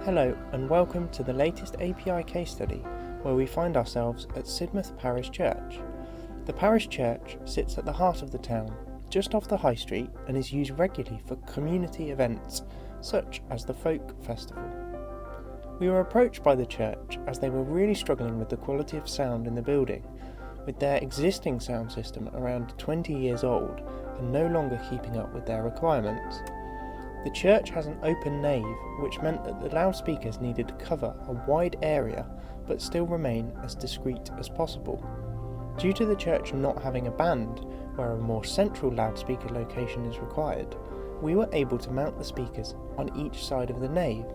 Hello and welcome to the latest API case study where we find ourselves at Sidmouth Parish Church. The parish church sits at the heart of the town, just off the high street, and is used regularly for community events such as the Folk Festival. We were approached by the church as they were really struggling with the quality of sound in the building, with their existing sound system around 20 years old and no longer keeping up with their requirements. The church has an open nave, which meant that the loudspeakers needed to cover a wide area but still remain as discreet as possible. Due to the church not having a band, where a more central loudspeaker location is required, we were able to mount the speakers on each side of the nave,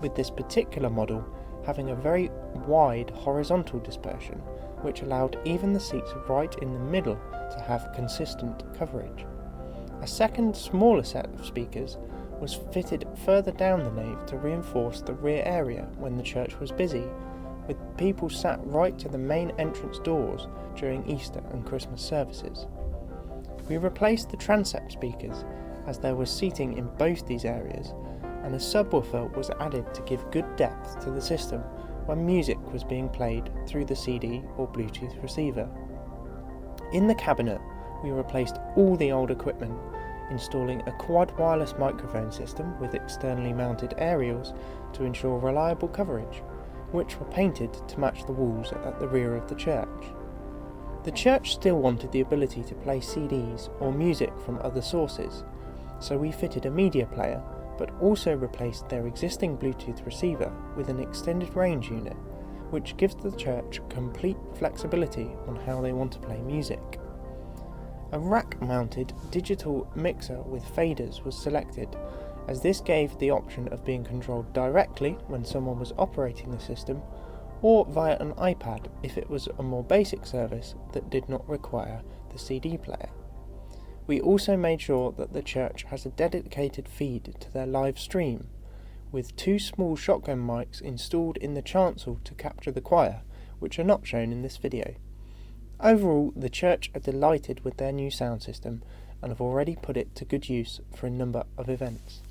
with this particular model having a very wide horizontal dispersion, which allowed even the seats right in the middle to have consistent coverage. A second smaller set of speakers was fitted further down the nave to reinforce the rear area when the church was busy, with people sat right to the main entrance doors during Easter and Christmas services. We replaced the transept speakers as there was seating in both these areas, and a subwoofer was added to give good depth to the system when music was being played through the CD or Bluetooth receiver. In the cabinet, we replaced all the old equipment, installing a quad wireless microphone system with externally mounted aerials to ensure reliable coverage, which were painted to match the walls at the rear of the church. The church still wanted the ability to play CDs or music from other sources, so we fitted a media player, but also replaced their existing Bluetooth receiver with an extended range unit, which gives the church complete flexibility on how they want to play music. A rack-mounted digital mixer with faders was selected, as this gave the option of being controlled directly when someone was operating the system, or via an iPad if it was a more basic service that did not require the CD player. We also made sure that the church has a dedicated feed to their live stream, with two small shotgun mics installed in the chancel to capture the choir, which are not shown in this video. Overall, the church are delighted with their new sound system and have already put it to good use for a number of events.